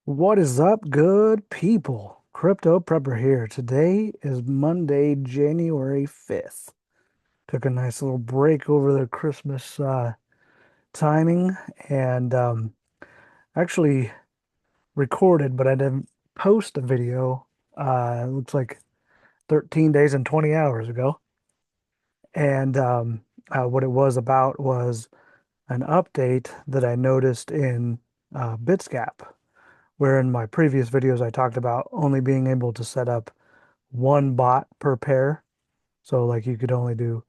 What is up, good people? Crypto Prepper here. Today is Monday, January 5th. Took a nice little break over the Christmas timing and actually recorded, but I didn't post a video. It looks like 13 days and 20 hours ago. And what it was about was an update that I noticed in Bitsgap, where in my previous videos I talked about only being able to set up one bot per pair. So like you could only do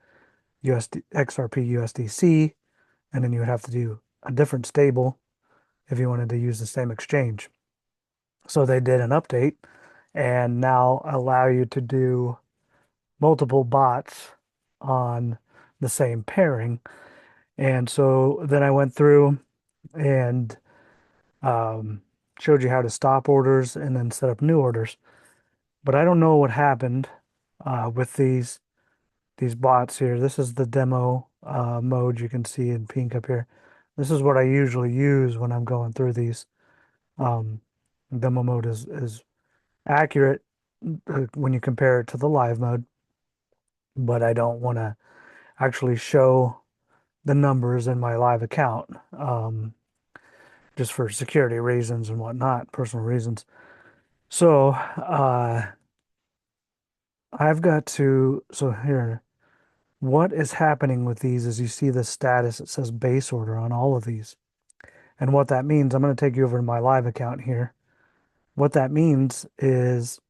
USD, XRP, USDC, and then you would have to do a different stable if you wanted to use the same exchange. So they did an update and now allow you to do multiple bots on the same pairing. And so then I went through and um, showed you how to stop orders and then set up new orders. But I don't know what happened with these bots here. This is the demo mode you can see in pink up here. This is what I usually use when I'm going through these. Um, Demo mode is accurate when you compare it to the live mode, but I don't want to actually show the numbers in my live account just for security reasons and whatnot, personal reasons. So I've got to, so here, what is happening with these is you see the status, it says base order on all of these. And what that means, I'm going to take you over to my live account here. What that means is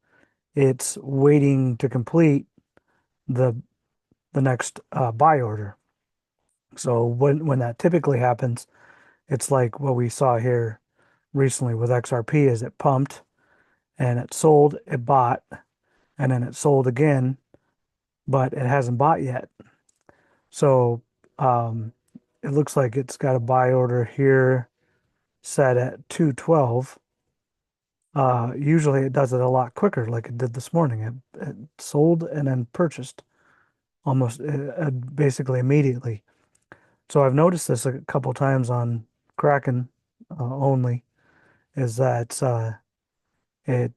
it's waiting to complete the the next buy order. So when that typically happens, it's like what we saw here recently with XRP is it pumped and it sold, it bought, and then it sold again, but it hasn't bought yet. So um, it looks like it's got a buy order here set at 212. Usually it does it a lot quicker, like it did this morning. It sold and then purchased almost basically immediately. So I've noticed this a couple times on Kraken only, is that it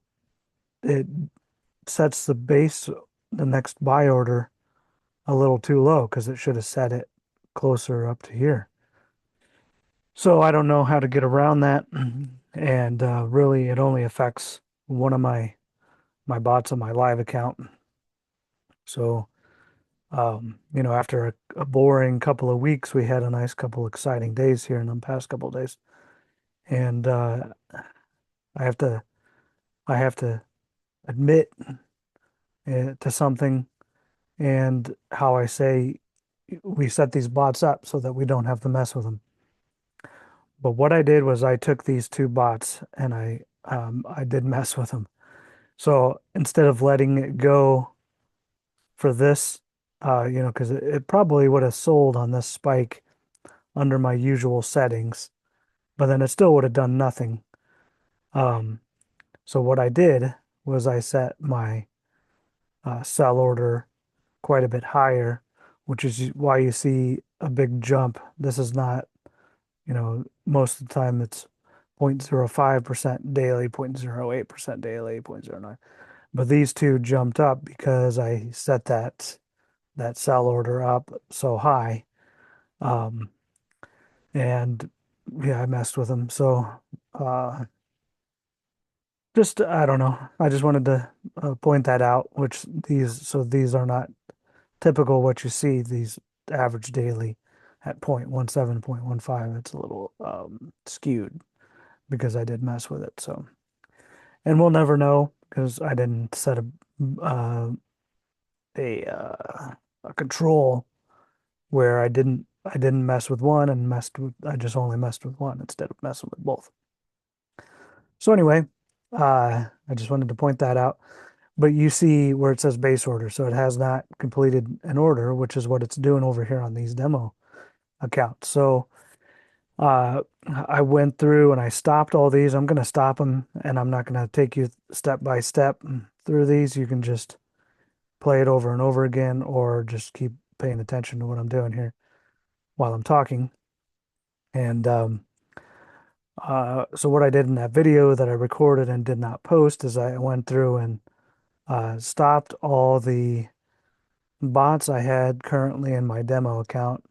it sets the next buy order a little too low because it should have set it closer up to here. So I don't know how to get around that, and really it only affects one of my bots on my live account. So, after a boring couple of weeks, we had a nice couple exciting days here in the past couple of days. And I have to I have to admit to something and how I say we set these bots up so that we don't have to mess with them. But what I did was I took these two bots and I did mess with them. So instead of letting it go for this, because it probably would have sold on this spike under my usual settings, but then it still would have done nothing. Um, so what I did was I set my sell order quite a bit higher, which is why you see a big jump. This is not, most of the time it's 0.05% daily, 0.08% daily, 0.09. But these two jumped up because I set that sell order up so high. Um, and yeah, I messed with them. So uh, just I don't know. I just wanted to point that out, these are not typical what you see, these average daily at 0.17, 0.15. It's a little skewed because I did mess with it. So, and we'll never know because I didn't set uh, a control where I didn't mess with one and messed with I just only messed with one instead of messing with both. So anyway, I just wanted to point that out. But you see where it says base order, so it has not completed an order, which is what it's doing over here on these demo accounts. So uh, I went through and I stopped all these. I'm going to stop them, and I'm not going to take you step by step through these. You can just play it over and over again, or just keep paying attention to what I'm doing here while I'm talking. And So what I did in that video that I recorded and did not post is I went through and stopped all the bots I had currently in my demo account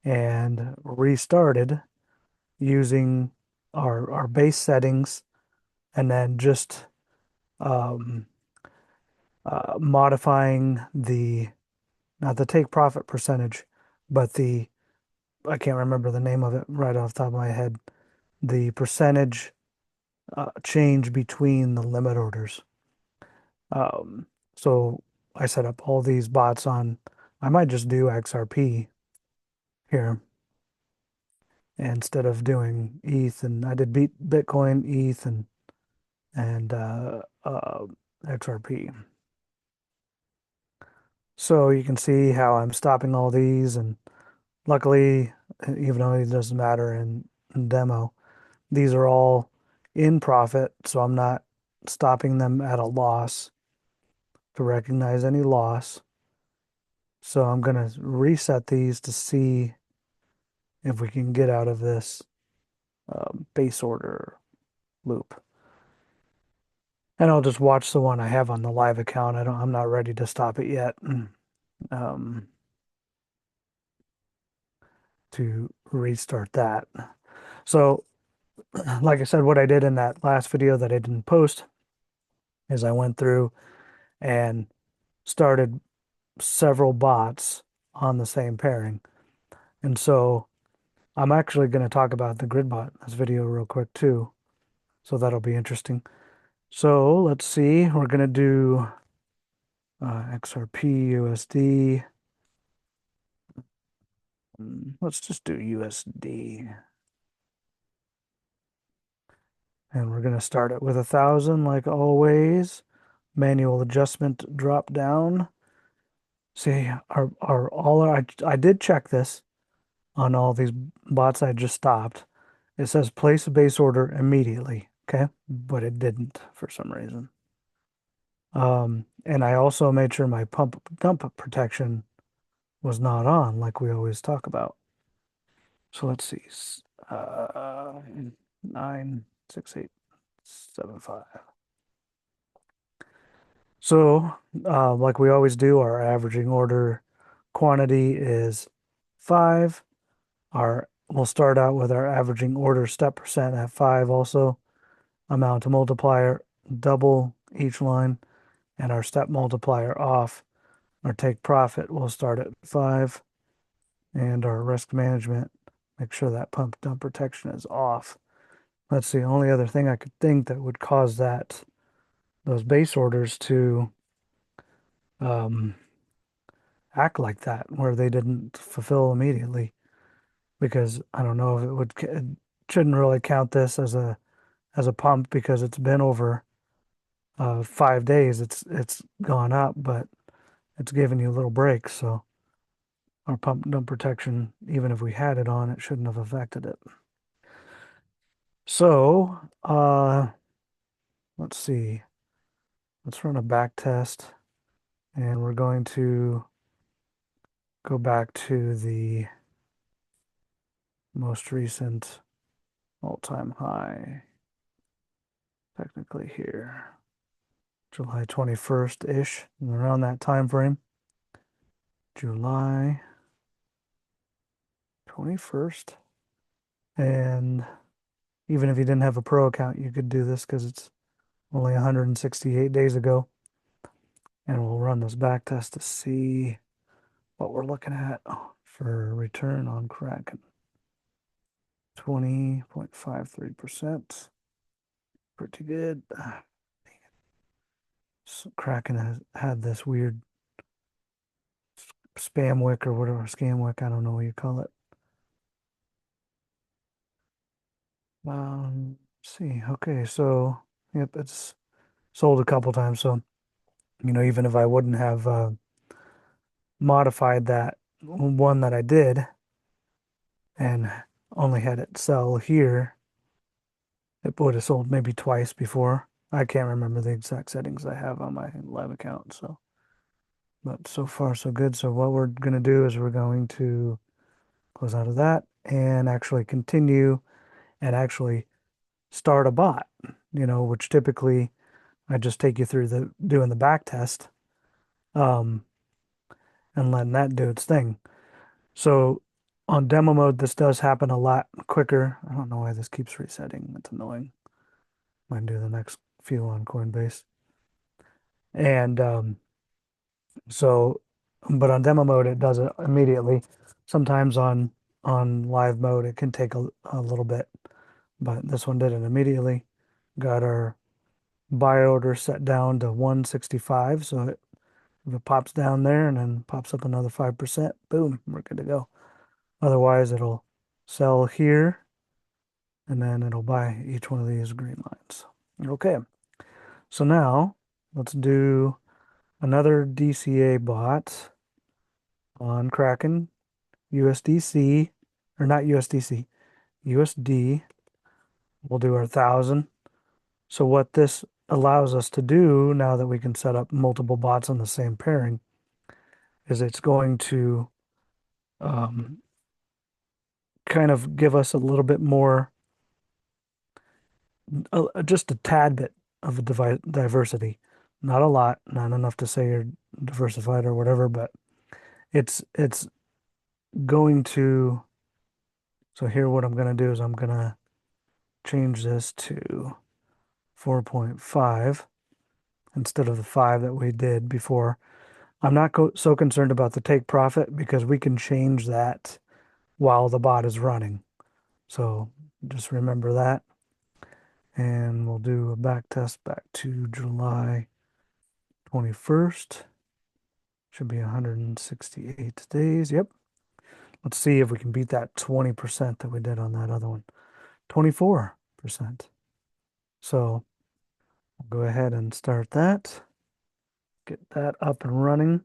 and restarted using our base settings and then just um, modifying the not the take profit percentage, but the I can't remember the name of it right off the top of my head. The percentage change between the limit orders. Um, so I set up all these bots on. I might just do XRP here instead of doing ETH, and I did Bitcoin, ETH, and XRP. So you can see how I'm stopping all these, and luckily, even though it doesn't matter in demo, these are all in profit, so I'm not stopping them at a loss to recognize any loss. So I'm going to reset these to see if we can get out of this base order loop. And I'll just watch the one I have on the live account. I'm not ready to stop it yet. Um, to restart that. So, like I said, what I did in that last video that I didn't post is I went through and started several bots on the same pairing. And so I'm actually going to talk about the grid bot in this video real quick too. So that'll be interesting. So let's see, we're going to do XRP, USD. Let's just do USD. And we're going to start it with 1,000 like always. Manual adjustment drop down. See, I did check this on all these bots I just stopped. It says place a base order immediately, okay? But it didn't for some reason. And I also made sure my pump dump protection was not on like we always talk about. So let's see. Uh, 96875. So, like we always do, our averaging order quantity is 5. We'll start out with our averaging order step percent at 5 also. Amount to multiplier, double each line, and our step multiplier off. Our take profit will start at 5, and our risk management, make sure that pump dump protection is off. That's the only other thing I could think that would cause those base orders to um, act like that, where they didn't fulfill immediately. Because I don't know if it shouldn't really count this as a pump because it's been over 5 days. It's gone up, but it's giving you little breaks. So our pump dump protection, even if we had it on, it shouldn't have affected it. So let's see. Let's run a back test, and we're going to go back to the most recent all-time high, technically here, July 21st-ish, around that time frame. July 21st. And even if you didn't have a pro account, you could do this because it's only 168 days ago. And we'll run this back test to see what we're looking at for return on Kraken. 20.53%. Pretty good. So Kraken has had this weird spam wick or whatever, scam wick, I don't know what you call it. Let's see. Okay, so yep, it's sold a couple times. So, even if I wouldn't have modified that one that I did and only had it sell here, it would have sold maybe twice before. I can't remember the exact settings I have on my live account. So, but so far so good. So what we're going to do is we're going to close out of that and actually continue and actually start a bot, which typically I just take you through the doing the back test, um, and letting that do its thing. So on demo mode, this does happen a lot quicker. I don't know why this keeps resetting. It's annoying. Might do the next few on Coinbase. And so, but on demo mode, it does it immediately. Sometimes on live mode, it can take a little bit, but this one did it immediately. Got our buy order set down to 165. So if it pops down there and then pops up another 5%, boom, we're good to go. Otherwise, it'll sell here and then it'll buy each one of these green lines. Okay, so now let's do another DCA bot on Kraken, USDC, or not USDC, USD. We'll do our 1,000. So what this allows us to do now that we can set up multiple bots on the same pairing is it's going to um, kind of give us a little bit more, just a tad bit of a diversity. Not a lot, not enough to say you're diversified or whatever, but it's going to. So here, what I'm going to do is I'm going to change this to 4.5 instead of the 5 that we did before. I'm not so concerned about the take profit because we can change that while the bot is running. So just remember that. And we'll do a back test back to July 21st. Should be 168 days. Yep. Let's see if we can beat that 20% that we did on that other one. 24%. So we'll go ahead and start that. Get that up and running.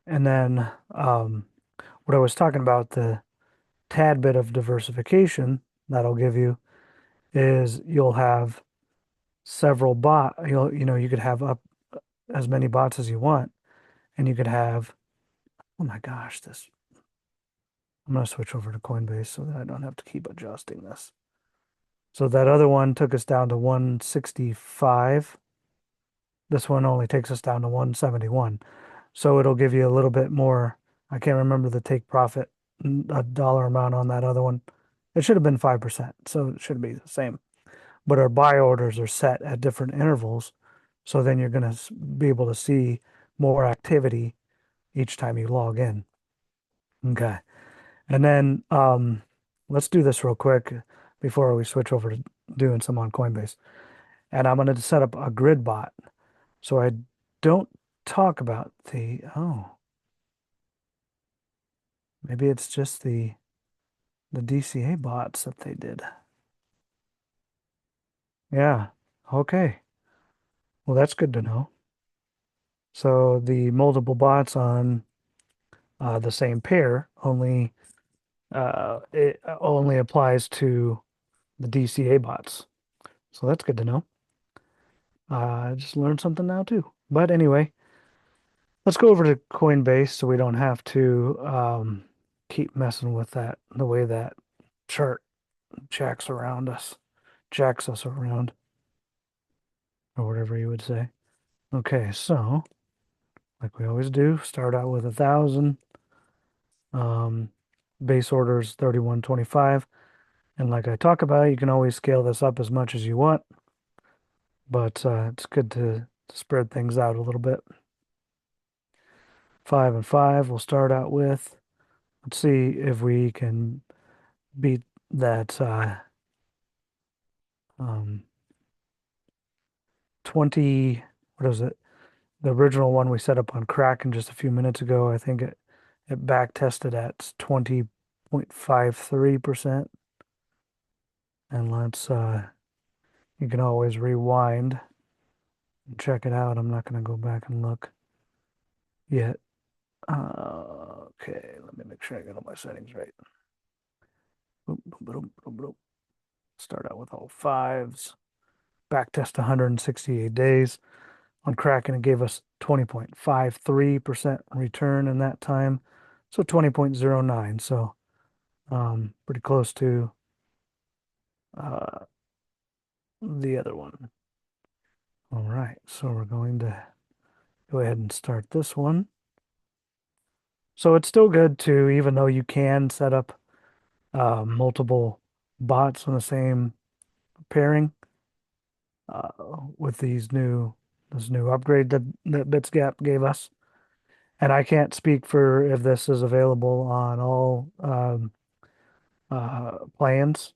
And then what I was talking about, the tad bit of diversification that'll give you is you'll have several you could have up as many bots as you want, and you could have, oh my gosh, I'm going to switch over to Coinbase so that I don't have to keep adjusting this. So that other one took us down to 165. This one only takes us down to 171. So it'll give you a little bit more. I can't remember the take profit, a dollar amount on that other one. It should have been 5%, so it should be the same. But our buy orders are set at different intervals. So then you're going to be able to see more activity each time you log in. Okay. And then let's do this real quick before we switch over to doing some on Coinbase. And I'm going to set up a grid bot. So I don't talk about maybe it's just the DCA bots that they did. Yeah. Okay. Well, that's good to know. So the multiple bots on the same pair it only applies to the DCA bots. So that's good to know. I just learned something now too. But anyway, let's go over to Coinbase so we don't have to keep messing with the way that chart jacks us around, or whatever you would say. Okay, so like we always do, start out with 1,000. Base order is 31.25. And like I talk about, you can always scale this up as much as you want, but it's good to spread things out a little bit. 5 and 5 we'll start out with. Let's see if we can beat that 20, what is it? The original one we set up on Kraken just a few minutes ago. I think it back tested at 20.53%. And you can always rewind and check it out. I'm not going to go back and look yet. Okay, let me make sure I got all my settings right. Boop, boop, boop, boop, boop. Start out with all fives. Back test 168 days. On Kraken, it gave us 20.53% return in that time. So 20.09. So pretty close to uh, the other one. All right, so we're going to go ahead and start this one. So it's still good to, even though you can set up multiple bots on the same pairing uh, with this new upgrade that Bitsgap gave us. And I can't speak for if this is available on all plans.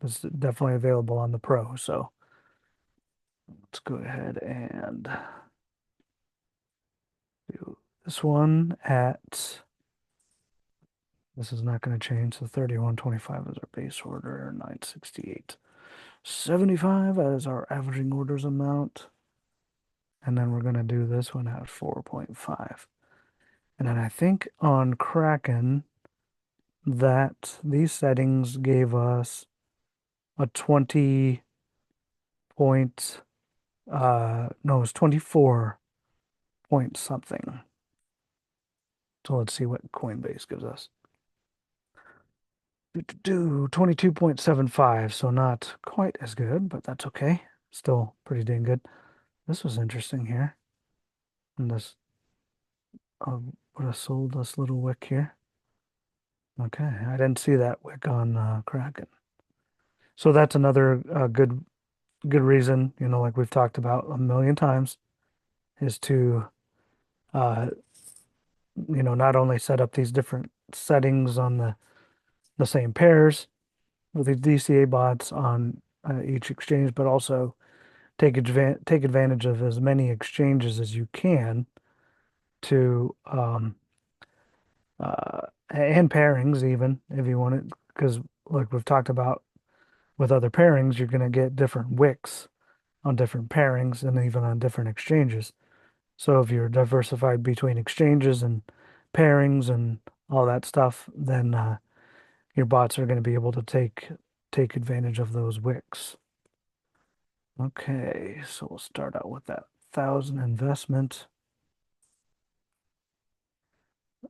It's definitely available on the Pro. So let's go ahead and do this one at, this is not going to change. So 3125 is our base order, 968.75 as our averaging orders amount. And then we're going to do this one at 4.5. And then I think on Kraken that these settings gave us a 20 point, no, it was 24 point something. So let's see what Coinbase gives us. 22.75, so not quite as good, but that's okay. Still pretty dang good. This was interesting here. And this would have sold this little wick here. Okay, I didn't see that wick on Kraken. So that's another good reason, like we've talked about a million times, is to uh, not only set up these different settings on the same pairs with these DCA bots on each exchange, but also take advantage of as many exchanges as you can to and pairings even if you want it, because like we've talked about with other pairings, you're going to get different wicks on different pairings and even on different exchanges. So if you're diversified between exchanges and pairings and all that stuff, then your bots are going to be able to take advantage of those wicks. Okay, so we'll start out with that 1,000 investment.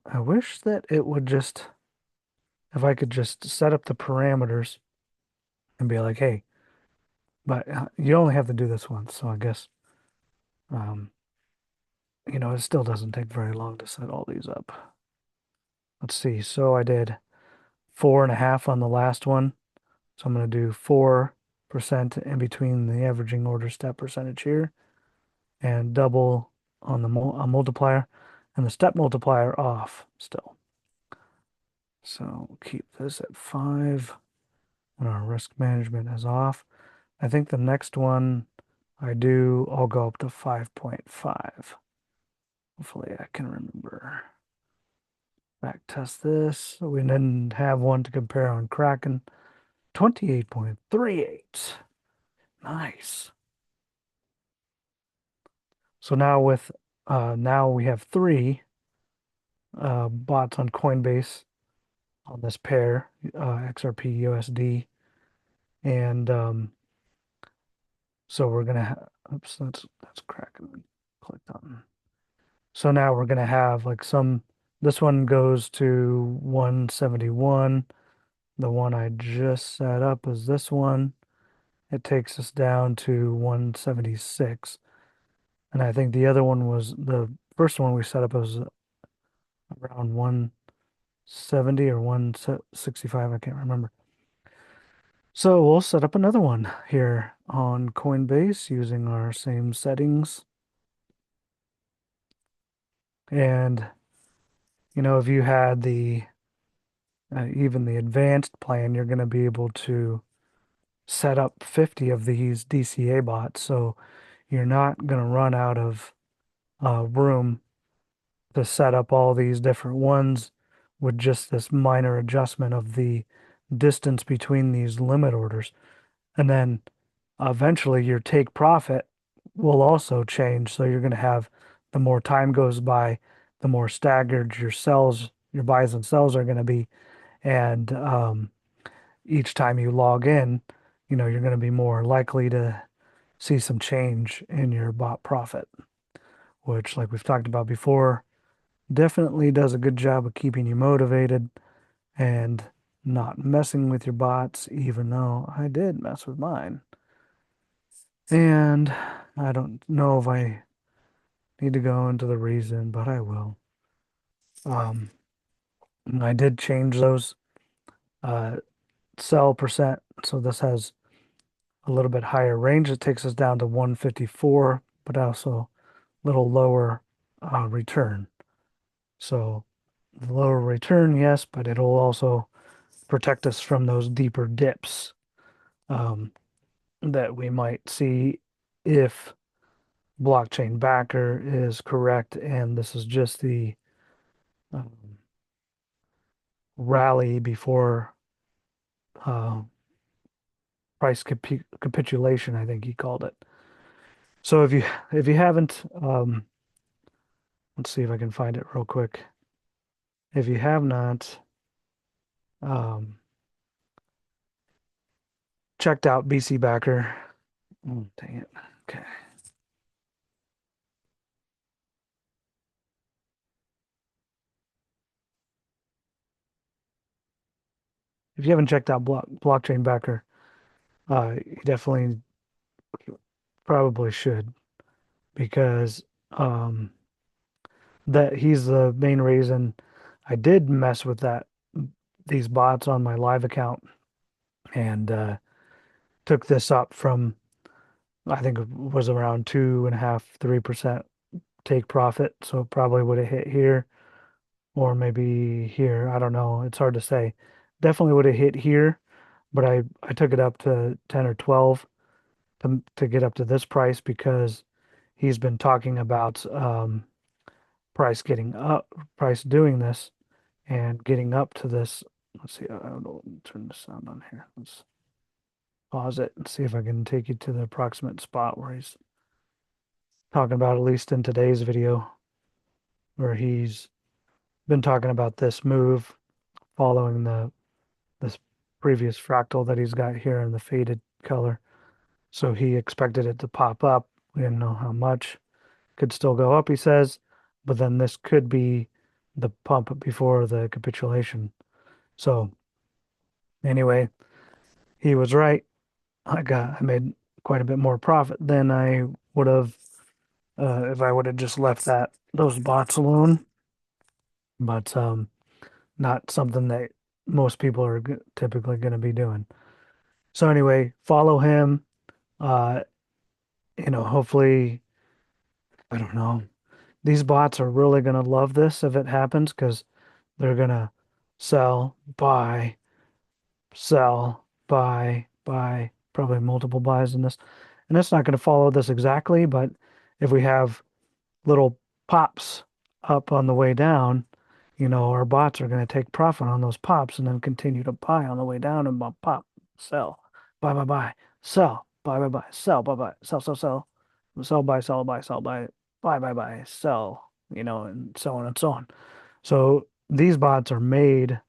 I wish that it would just, if I could just set up the parameters and be like, hey, but you only have to do this once, so I guess, um, it still doesn't take very long to set all these up. Let's see. So I did 4.5 on the last one. So I'm going to do 4% in between the averaging order step percentage here and double on the multiplier and the step multiplier off still. So we'll keep this at 5 when our risk management is off. I think the next one I'll go up to 5.5. Hopefully I can remember. Back test this. We didn't have one to compare on Kraken. 28.38. Nice. So now we have three bots on Coinbase on this pair, XRP USD, and so we're gonna oops, that's Kraken. Clicked on. So now we're gonna have like this one goes to 171. The one I just set up is this one. It takes us down to 176. And I think the other one was the first one we set up was around 170 or 165. I can't remember. So we'll set up another one here on Coinbase using our same settings. And, if you had even the advanced plan, you're going to be able to set up 50 of these DCA bots. So you're not going to run out of room to set up all these different ones with just this minor adjustment of the distance between these limit orders. And then eventually your take profit will also change. So you're going to have, the more time goes by, the more staggered your buys and sells are going to be. And each time you log in, you're going to be more likely to see some change in your bot profit, which, like we've talked about before, definitely does a good job of keeping you motivated and not messing with your bots, even though I did mess with mine. And I don't know if I need to go into the reason, but I will. Um, and I did change those uh, sell percent. So this has a little bit higher range. It takes us down to 154, but also a little lower return. So the lower return, yes, but it'll also protect us from those deeper dips um, that we might see if blockchain backer is correct. And this is just the um, rally before uh, price capitulation, I think he called it. So if you haven't, let's see if I can find it real quick. If you have not um, checked out BC Backer, oh, dang it. Okay. If you haven't checked out blockchain backer, you definitely probably should because um, that he's the main reason I did mess with these bots on my live account and took this up from I think it was around 2.5, 3% take profit. So it probably would have hit here or maybe here. I don't know. It's hard to say. Definitely would have hit here, but I took it up to 10 or 12 to get up to this price because he's been talking about price getting up, price doing this and getting up to this. Let's see. I don't know. Turn the sound on here. Let's pause it and see if I can take you to the approximate spot where he's talking about, at least in today's video, where he's been talking about this move following this previous fractal that he's got here in the faded color. So he expected it to pop up. We didn't know how much. Could still go up, he says, but then this could be the pump before the capitulation. So anyway, he was right. I made quite a bit more profit than I would have if I would have just left those bots alone. But not something that most people are typically going to be doing. So anyway, follow him. Uh, hopefully, I don't know. These bots are really going to love this if it happens because they're going to sell, buy, sell, buy, probably multiple buys in this. And it's not going to follow this exactly, but if we have little pops up on the way down, our bots are going to take profit on those pops and then continue to buy on the way down and pop, sell, buy, sell, buy, sell, buy, sell, buy, sell, buy, sell, buy, sell, and so on and so on. So these bots are made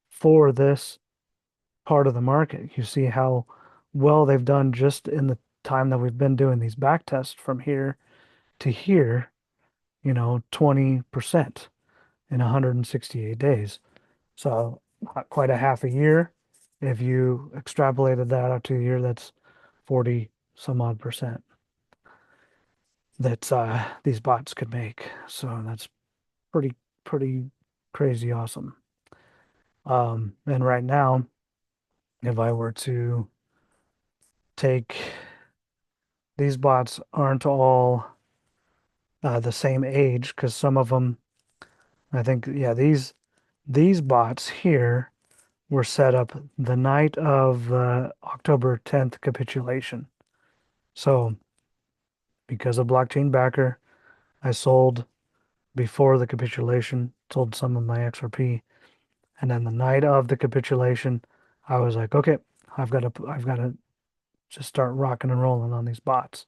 for this part of the market. You see how well they've done just in the time that we've been doing these back tests from here to here, 20% in 168 days. So not quite a half a year. If you extrapolated that out to a year, that's 40 some odd percent that these bots could make. So that's pretty, pretty crazy awesome. And right now, if I were to take these bots aren't all the same age because some of them, I think, yeah, these bots here were set up the night of the October 10th capitulation. So because of blockchain backer, I sold before the capitulation, sold some of my XRP, and then the night of the capitulation, I was like, okay, I've got to just start rocking and rolling on these bots.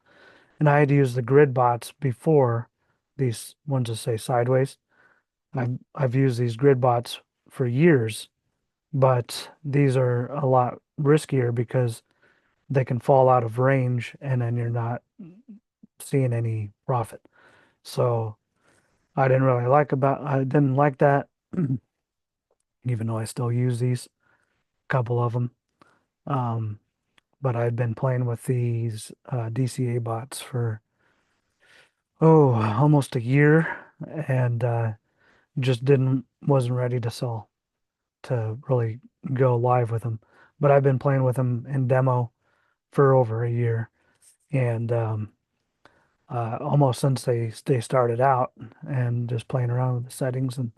And I had to use the grid bots before these ones that say sideways. I've used these grid bots for years, but these are a lot riskier because they can fall out of range and then you're not seeing any profit. So I didn't like that. even though I still use these, a couple of them. Um, but I'd been playing with these DCA bots for, almost a year, and just wasn't ready to sell, to really go live with them. But I've been playing with them in demo for over a year, and almost since they started out, and just playing around with the settings and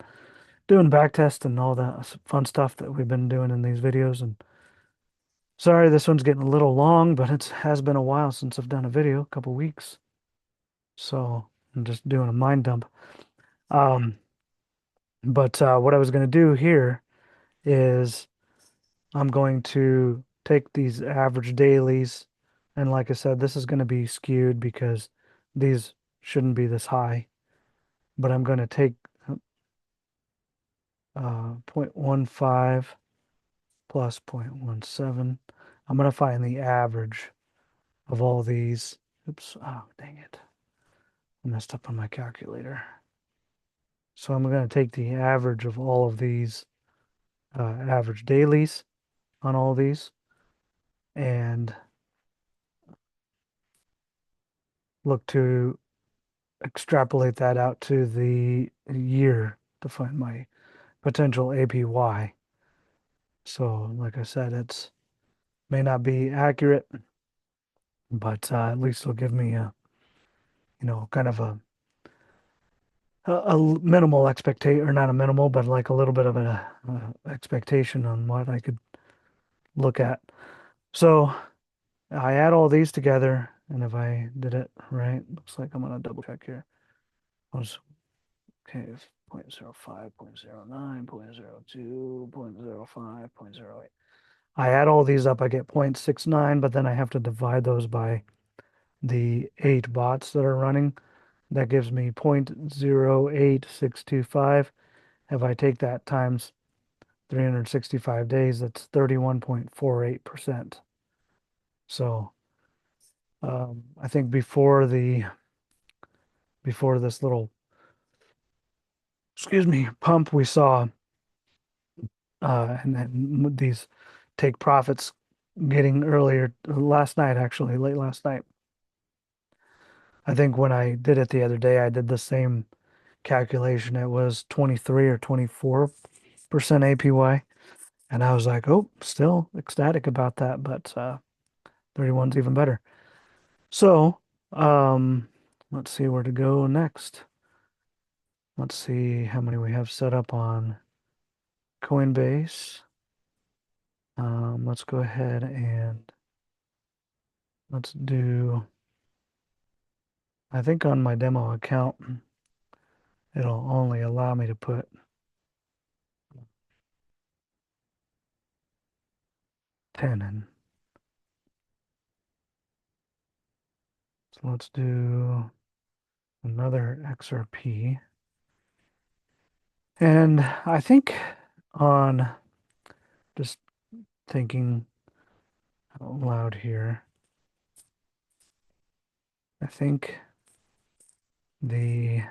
doing backtest and all that fun stuff that we've been doing in these videos. And sorry, this one's getting a little long, but it has been a while since I've done a video, a couple weeks. So I'm just doing a mind dump. Um, but what I was going to do here is I'm going to take these average dailies, and like I said, this is going to be skewed because these shouldn't be this high, but I'm going to take 0.15 plus 0.17. I'm going to find the average of all these. Oops, oh, dang it. I messed up on my calculator. So I'm going to take the average of all of these average dailies on all these and look to extrapolate that out to the year to find my potential APY. So, like I said, it's may not be accurate, but at least it'll give me a, kind of a minimal expectation, or not a minimal, but like a little bit of a expectation on what I could look at. So I add all these together, and if I did it right, looks like I'm gonna double check here. Was okay, 0.05, 0.09, 0.02, 0.05, 0.08. I add all these up, I get 0.69, but then I have to divide those by the 8 bots that are running. That gives me 0.08625. If I take that times 365 days, that's 31.48%. So I think before this little, excuse me, pump we saw, and then these take profits getting earlier last night, actually late last night. I think when I did it the other day, I did the same calculation. It was 23 or 24% APY. And I was like, oh, still ecstatic about that, but 31's even better. So, let's see where to go next. Let's see how many we have set up on Coinbase. Let's go ahead and let's do, I think on my demo account, it'll only allow me to put 10 in. So let's do another XRP. And I think on just thinking out loud here, I think the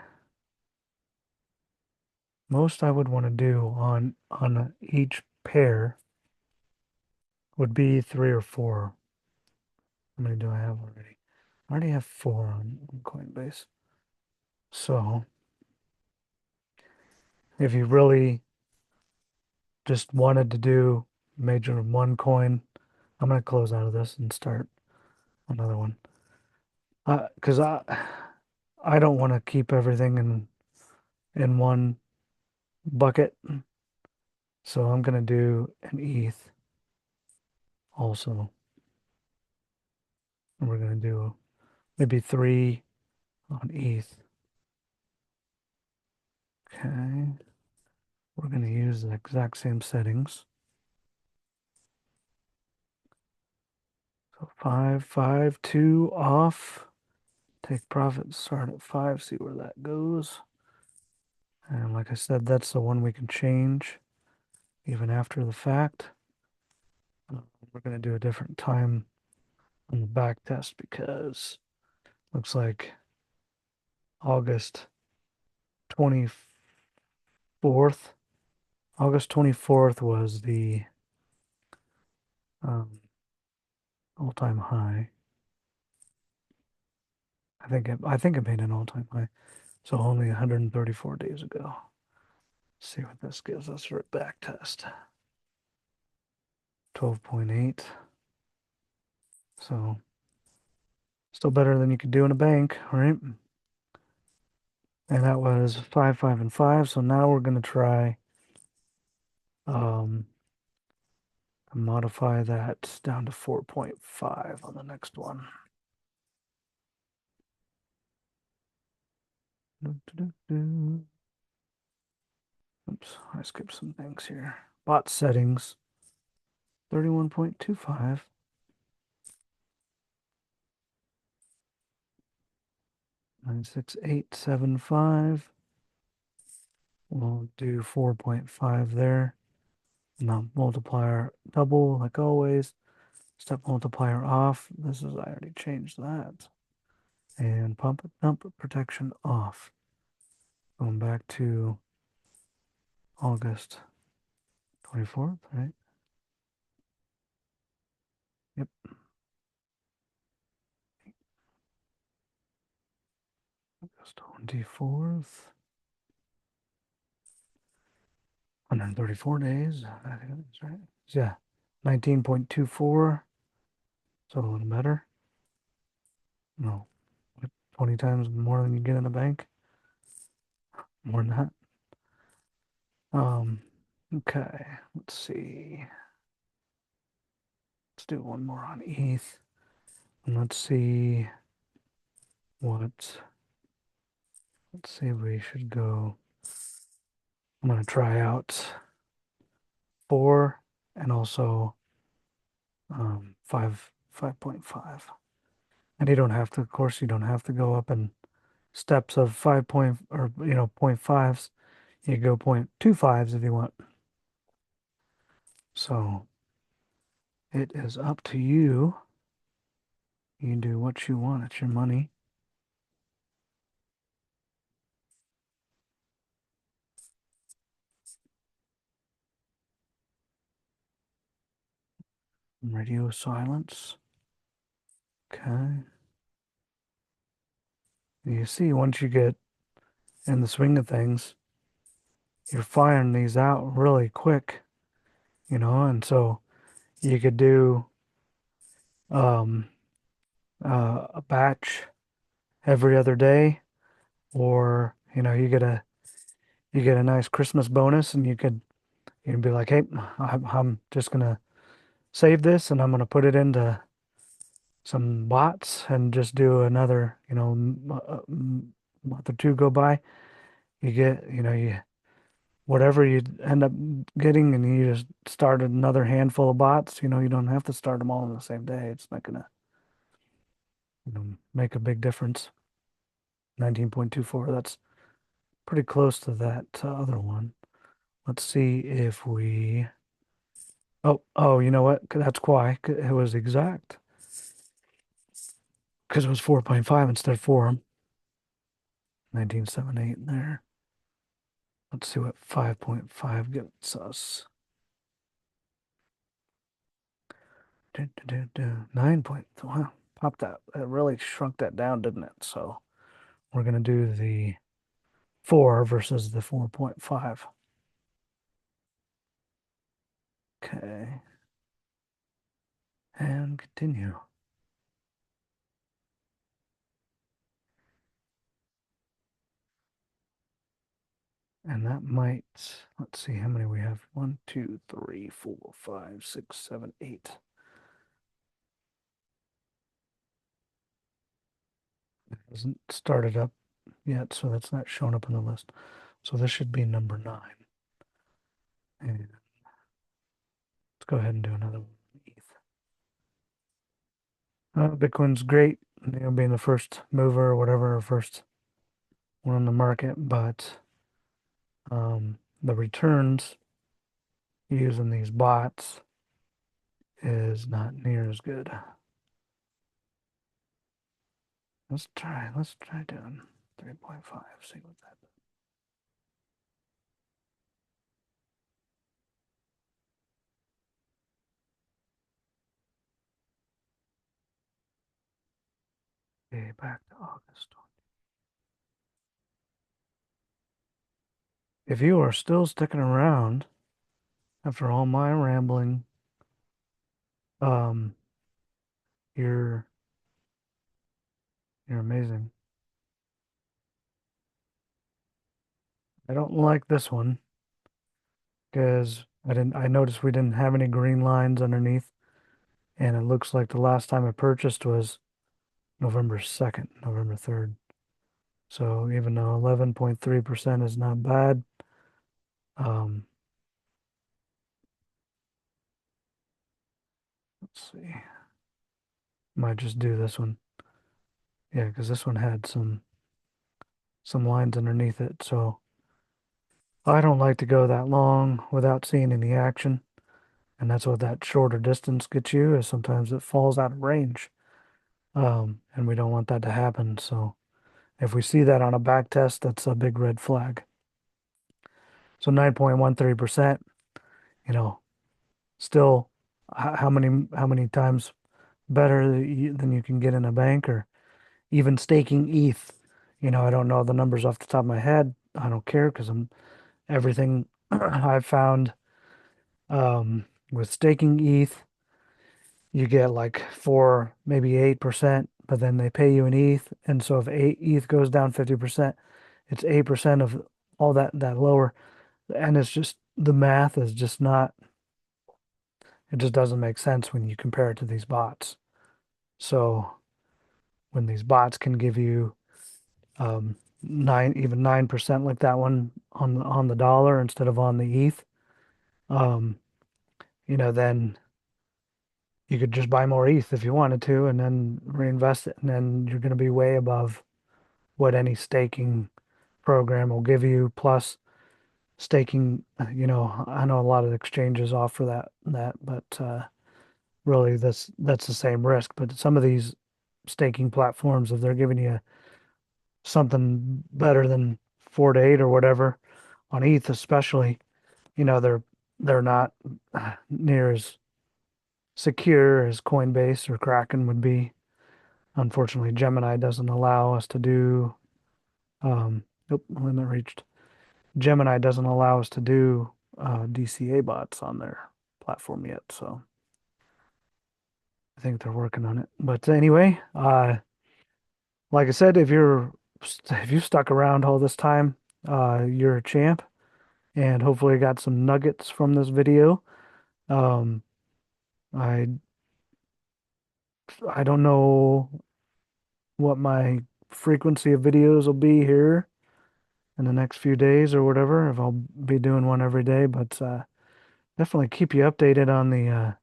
most I would want to do on each pair would be 3 or 4. How many do I have already? I already have 4 on Coinbase. So if you really just wanted to do major one coin, I'm gonna close out of this and start another one. Because I don't want to keep everything in one bucket. So I'm gonna do an ETH also. And we're gonna do maybe 3 on ETH. Okay. We're gonna use the exact same settings. So 5, 5, 2 off. Take profit, start at 5, see where that goes. And like I said, that's the one we can change even after the fact. We're going to do a different time on the back test because looks like August 24th August 24th was the um, all-time high. I think it made an all-time high. So only 134 days ago. Let's see what this gives us for a back test. 12.8. So still better than you could do in a bank, right? And that was 5, 5, and 5. So now we're going to try um, modify that down to 4.5 on the next one. Oops, I skipped some things here. Bot settings, 31.25. 96875. We'll do 4.5 there. Now multiplier double like always. Step multiplier off. I already changed that. And pump dump protection off. Going back to August 24th, right? Yep. August 24th. 134 days. I think that's right. Yeah. 19.24. So a little better. No. 20 times more than you get in a bank. More than that. Okay. Let's see. Let's do one more on ETH. And let's see what. Let's see if we should go. I'm going to try out 4 and also 5.5. And you don't have to, of course, you don't have to go up in steps of 5 point or, 0.5s. You go 0.25s if you want. So it is up to you. You can do what you want. It's your money. Radio silence. Okay. You see, once you get in the swing of things, you're firing these out really quick, and so you could do um, a batch every other day, or you get a nice Christmas bonus, and you can be like, hey, I'm just gonna save this, and I'm gonna put it into some bots, and just do another, month or two go by. You get, you whatever you end up getting, and you just started another handful of bots. You don't have to start them all on the same day. It's not gonna, make a big difference. 19.24. That's pretty close to that other one. Let's see if we. Oh, you know what? That's why it was exact because it was 4.5 instead of 4. 1978 there. Let's see what 5.5 gets us. 9 point. Wow, pop that. It really shrunk that down, didn't it? So we're going to do the 4 versus the 4.5. Okay. And continue. And that might, let's see how many we have. 1, 2, 3, 4, 5, 6, 7, 8. It hasn't started up yet, so that's not showing up on the list. So this should be number 9. And let's go ahead and do another one. Bitcoin's great, being the first mover or whatever, or first one on the market, but the returns using these bots is not near as good. Let's try doing 3.5, see what that does. Okay, back to August. If you are still sticking around after all my rambling, um, you're you're amazing. I don't like this one because I noticed we didn't have any green lines underneath, and it looks like the last time I purchased was November 2nd, November 3rd. So even though 11.3% is not bad, um, let's see. Might just do this one. Yeah, because this one had some lines underneath it. So I don't like to go that long without seeing any action. And that's what that shorter distance gets you, is sometimes it falls out of range. And we don't want that to happen. So if we see that on a back test, that's a big red flag. So 9.13%, you know, still how many times better than you can get in a bank, or even staking ETH. I don't know the numbers off the top of my head. I don't care because I'm everything I've found, with staking ETH, you get like 4, maybe 8%, but then they pay you in ETH. And so if ETH goes down 50%, it's 8% of all that lower. And it's just the math is just not, it just doesn't make sense when you compare it to these bots. So when these bots can give you, 9% like that one on the dollar instead of on the ETH, um, then you could just buy more ETH if you wanted to and then reinvest it, and then you're going to be way above what any staking program will give you. Plus staking, I know a lot of exchanges offer that, but really that's the same risk. But some of these staking platforms, if they're giving you something better than 4 to 8 or whatever on ETH, especially, they're not near as secure as Coinbase or Kraken would be. Unfortunately, Gemini doesn't allow us to do, limit reached. Gemini doesn't allow us to do DCA bots on their platform yet, so I think they're working on it. But anyway, like I said, if you stuck around all this time, you're a champ, and hopefully you got some nuggets from this video. Um, I I don't know what my frequency of videos will be here in the next few days or whatever, if I'll be doing one every day, but definitely keep you updated on the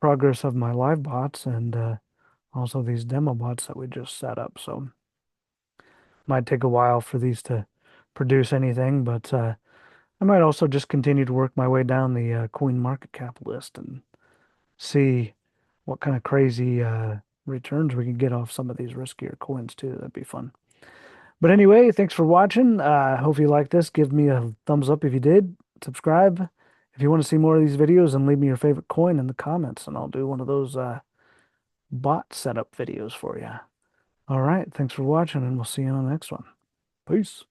progress of my live bots, and also these demo bots that we just set up. So might take a while for these to produce anything, but I might also just continue to work my way down the coin market cap list and see what kind of crazy returns we can get off some of these riskier coins too. That'd be fun. But anyway, thanks for watching. I hope you liked this. Give me a thumbs up if you did. Subscribe if you want to see more of these videos, and leave me your favorite coin in the comments, and I'll do one of those bot setup videos for you. All right, thanks for watching, and we'll see you on the next one. Peace.